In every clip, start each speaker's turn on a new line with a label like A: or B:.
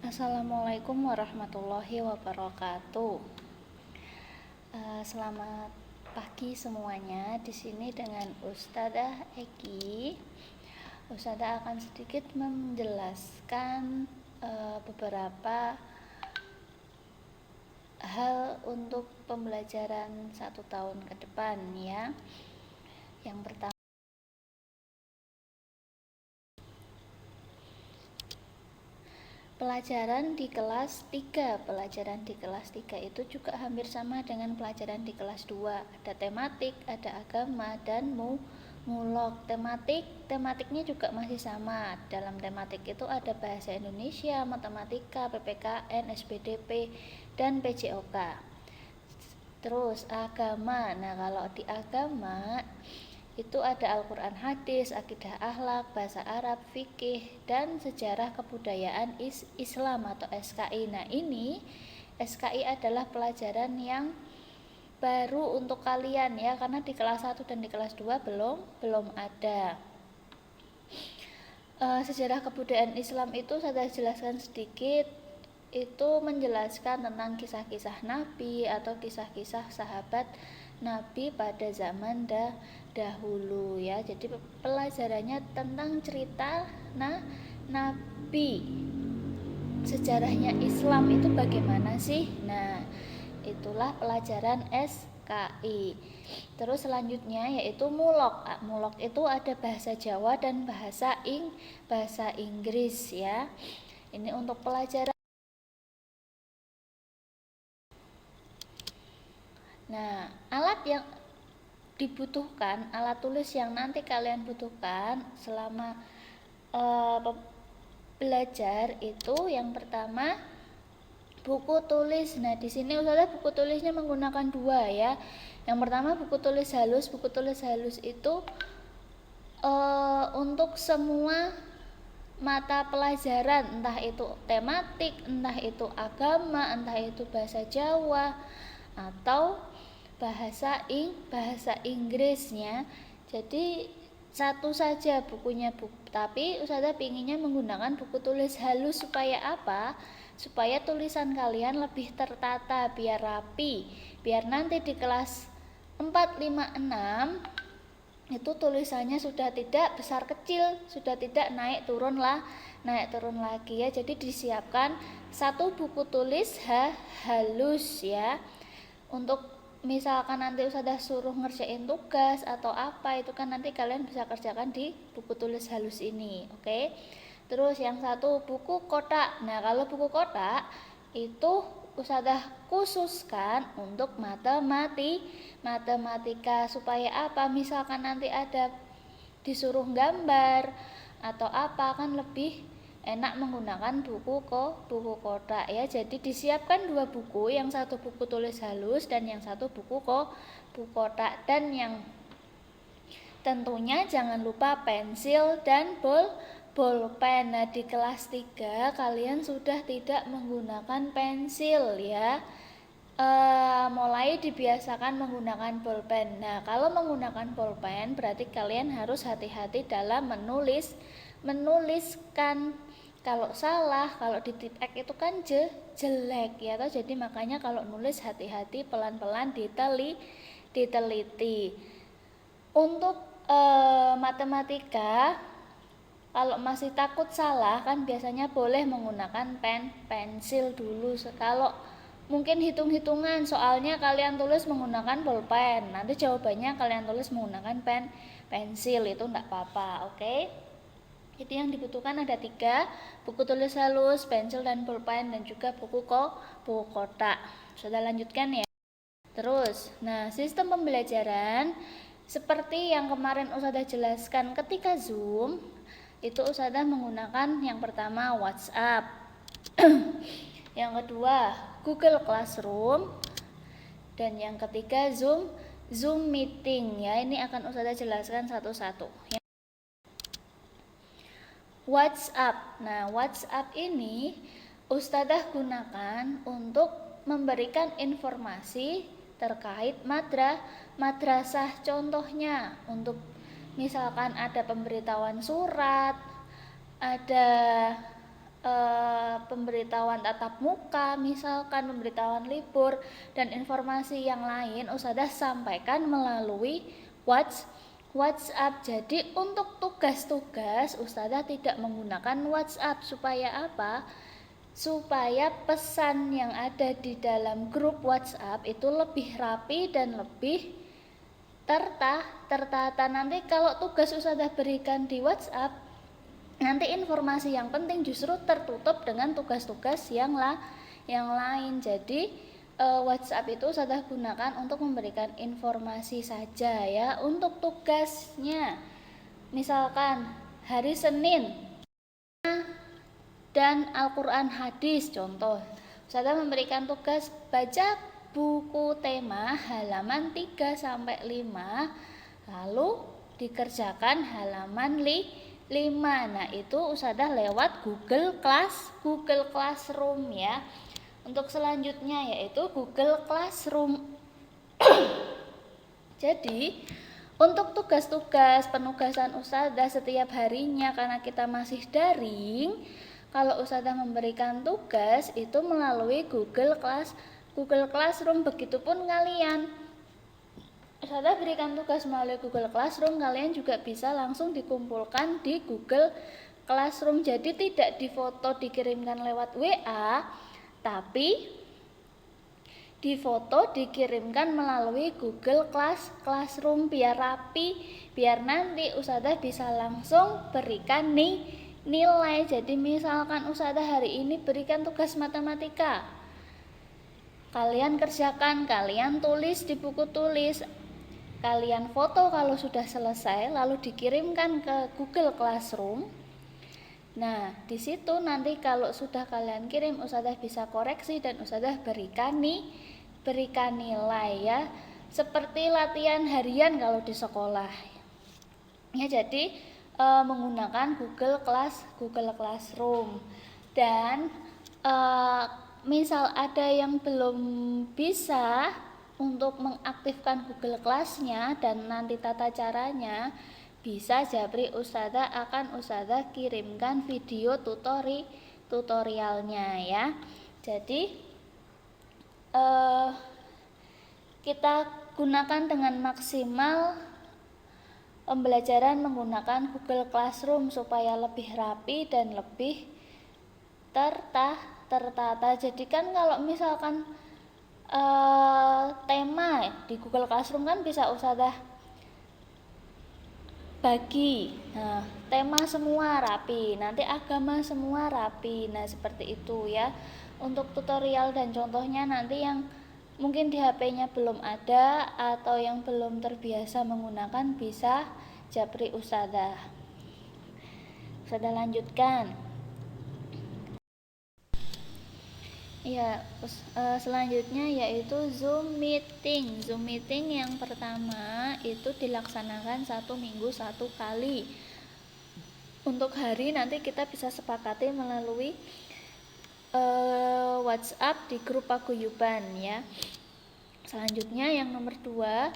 A: Assalamualaikum warahmatullahi wabarakatuh. Selamat pagi semuanya. Di sini dengan Ustadzah Eki. Ustadzah akan sedikit menjelaskan beberapa hal untuk pembelajaran 1 tahun ke depan ya. Yang pertama, pelajaran di kelas 3. Pelajaran di kelas 3 itu juga hampir sama dengan pelajaran di kelas 2. Ada tematik, ada agama, dan mulok. Tematiknya juga masih sama. Dalam tematik itu ada bahasa Indonesia, matematika, PPKN, SBDP, dan PJOK. Terus agama. Nah, kalau di agama itu ada Al-Quran, hadis, akidah akhlak, bahasa Arab, fikih, dan sejarah kebudayaan Islam atau SKI. Nah, ini SKI adalah pelajaran yang baru untuk kalian ya, karena di kelas 1 dan di kelas 2 belum ada. Sejarah kebudayaan Islam itu saya jelaskan sedikit. Itu menjelaskan tentang kisah-kisah Nabi atau kisah-kisah sahabat Nabi pada zaman dahulu ya. Jadi pelajarannya tentang cerita Nabi. Sejarahnya Islam itu bagaimana sih? Nah, itulah pelajaran SKI. Terus selanjutnya yaitu mulok. Mulok itu ada bahasa Jawa dan bahasa Inggris ya. Ini untuk pelajaran. Nah, alat yang dibutuhkan, alat tulis yang nanti kalian butuhkan selama belajar itu yang pertama buku tulis. Nah, di sini Ustazah buku tulisnya menggunakan 2 ya. Yang pertama buku tulis halus. Buku tulis halus itu untuk semua mata pelajaran, entah itu tematik, entah itu agama, entah itu bahasa Jawa atau bahasa Inggrisnya. Jadi satu saja bukunya, tapi Ustazah pinginnya menggunakan buku tulis halus supaya apa? Supaya tulisan kalian lebih tertata, biar rapi, biar nanti di kelas 4, 5, 6 itu tulisannya sudah tidak besar kecil, sudah tidak naik turun lagi ya. Jadi disiapkan satu buku tulis halus ya. Untuk misalkan nanti Ustazah suruh ngerjain tugas atau apa, itu kan nanti kalian bisa kerjakan di buku tulis halus ini. Oke. Terus yang satu buku kotak. Nah, kalau buku kotak itu Ustazah khususkan untuk matematika supaya apa? Misalkan nanti ada disuruh gambar atau apa, kan lebih enak menggunakan buku kotak ya. Jadi disiapkan 2 buku, yang satu buku tulis halus dan yang satu buku kotak. Dan yang tentunya jangan lupa pensil dan bolpen. Nah, di kelas 3 kalian sudah tidak menggunakan pensil ya. Mulai dibiasakan menggunakan bolpen. Nah, kalau menggunakan bolpen berarti kalian harus hati-hati dalam menuliskan. Kalau salah, kalau ditipek itu kan jelek ya toh. Jadi makanya kalau nulis hati-hati, pelan-pelan, diteliti. Untuk matematika, kalau masih takut salah kan biasanya boleh menggunakan pensil dulu. Kalau mungkin hitung-hitungan soalnya kalian tulis menggunakan bolpen, nanti jawabannya kalian tulis menggunakan pensil, itu enggak apa-apa. Oke. Jadi yang dibutuhkan ada 3, buku tulis halus, pensil dan bolpen, dan juga buku kotak. Sudah lanjutkan ya. Terus, nah sistem pembelajaran seperti yang kemarin Ustazah jelaskan ketika Zoom, itu Ustazah menggunakan yang pertama WhatsApp, yang kedua Google Classroom, dan yang ketiga Zoom Meeting ya. Ini akan Ustazah jelaskan satu-satu. WhatsApp. Nah, WhatsApp ini Ustazah gunakan untuk memberikan informasi terkait madrasah. Contohnya untuk misalkan ada pemberitahuan surat, ada pemberitahuan tatap muka, misalkan pemberitahuan libur dan informasi yang lain Ustazah sampaikan melalui WhatsApp. Jadi untuk tugas-tugas Ustazah tidak menggunakan WhatsApp. Supaya apa? Supaya pesan yang ada di dalam grup WhatsApp itu lebih rapi dan lebih tertata. Nanti kalau tugas Ustazah berikan di WhatsApp, nanti informasi yang penting justru tertutup dengan tugas-tugas yang lain. Jadi WhatsApp itu Ustazah gunakan untuk memberikan informasi saja ya. Untuk tugasnya, misalkan hari Senin dan Al-Quran hadis, contoh Ustazah memberikan tugas baca buku tema halaman 3-5, lalu dikerjakan halaman 5. Nah itu Ustazah lewat Google Classroom ya. Untuk selanjutnya yaitu Google Classroom. Jadi untuk tugas-tugas penugasan Ustazah setiap harinya, karena kita masih daring, kalau Ustazah memberikan tugas itu melalui Google Classroom. Begitupun kalian, Ustazah berikan tugas melalui Google Classroom, kalian juga bisa langsung dikumpulkan di Google Classroom. Jadi tidak difoto dikirimkan lewat WA, tapi difoto dikirimkan melalui Google Classroom biar rapi, biar nanti Ustazah bisa langsung berikan nilai. Jadi misalkan Ustazah hari ini berikan tugas matematika, kalian kerjakan, kalian tulis di buku tulis, kalian foto kalau sudah selesai, lalu dikirimkan ke Google Classroom. Nah di situ nanti kalau sudah kalian kirim, Ustazah bisa koreksi dan Ustazah berikan nilai ya, seperti latihan harian kalau di sekolah ya. Jadi menggunakan Google Classroom. Dan misal ada yang belum bisa untuk mengaktifkan Google Class-nya dan nanti tata caranya, bisa japri Ustazah akan Ustazah kirimkan video tutorialnya ya. Jadi kita gunakan dengan maksimal pembelajaran menggunakan Google Classroom supaya lebih rapi dan lebih tertata. Jadi kan kalau misalkan tema di Google Classroom kan bisa Ustazah bagi, nah tema semua rapi, nanti agama semua rapi. Nah seperti itu ya. Untuk tutorial dan contohnya nanti yang mungkin di HP-nya belum ada atau yang belum terbiasa menggunakan bisa japri Ustazah. Ustazah lanjutkan. Ya, selanjutnya yaitu Zoom meeting. Zoom meeting yang pertama itu dilaksanakan 1 minggu 1 kali. Untuk hari nanti kita bisa sepakati melalui WhatsApp di grup paguyuban ya. Selanjutnya yang nomor 2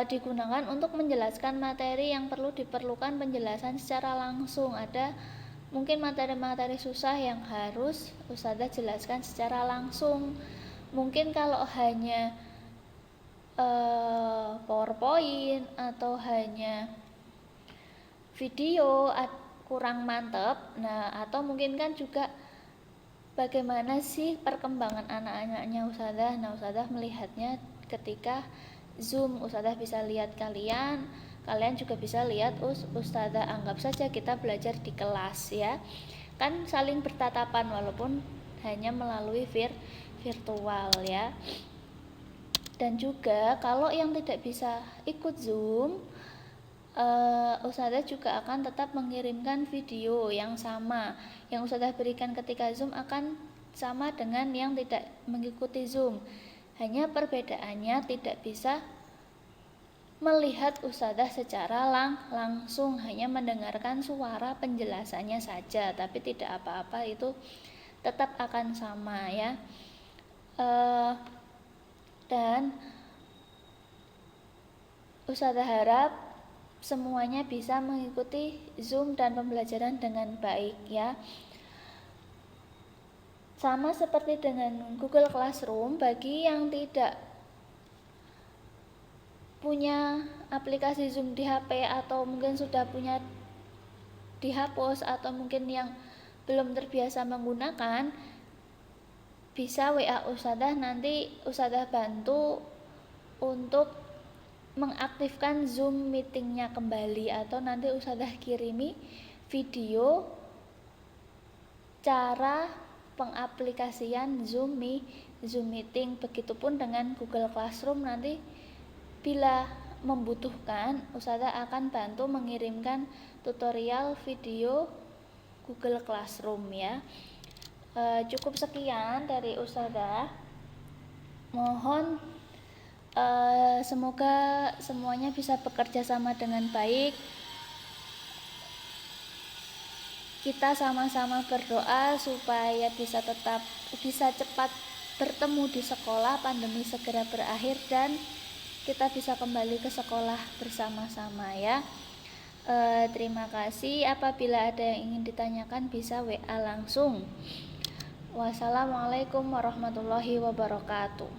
A: digunakan untuk menjelaskan materi yang diperlukan penjelasan secara langsung. Ada mungkin materi-materi susah yang harus Ustazah jelaskan secara langsung. Mungkin kalau hanya PowerPoint atau hanya video kurang mantap. Nah atau mungkin kan juga bagaimana sih perkembangan anak-anaknya Ustazah. Nah Ustazah melihatnya ketika Zoom, Ustazah bisa lihat kalian juga bisa lihat Ustazah. Anggap saja kita belajar di kelas ya, kan saling bertatapan walaupun hanya melalui virtual ya. Dan juga kalau yang tidak bisa ikut Zoom, Ustazah juga akan tetap mengirimkan video yang sama. Yang Ustazah berikan ketika Zoom akan sama dengan yang tidak mengikuti Zoom. Hanya perbedaannya tidak bisa melihat Ustazah secara langsung, hanya mendengarkan suara penjelasannya saja, tapi tidak apa-apa, itu tetap akan sama ya. Dan Ustazah harap semuanya bisa mengikuti Zoom dan pembelajaran dengan baik ya. Sama seperti dengan Google Classroom, bagi yang tidak punya aplikasi Zoom di HP atau mungkin sudah punya dihapus atau mungkin yang belum terbiasa menggunakan, bisa WA Ustadzah, nanti Ustadzah bantu untuk mengaktifkan Zoom meetingnya kembali, atau nanti Ustadzah kirimi video cara pengaplikasian Zoom Meeting. Begitupun dengan Google Classroom, nanti bila membutuhkan Ustadzah akan bantu mengirimkan tutorial video Google Classroom ya. Cukup sekian dari Ustadzah. Mohon semoga semuanya bisa bekerja sama dengan baik. Kita sama-sama berdoa supaya bisa cepat bertemu di sekolah, pandemi segera berakhir dan kita bisa kembali ke sekolah bersama-sama ya. Terima kasih. Apabila ada yang ingin ditanyakan bisa WA langsung. Wassalamualaikum warahmatullahi wabarakatuh.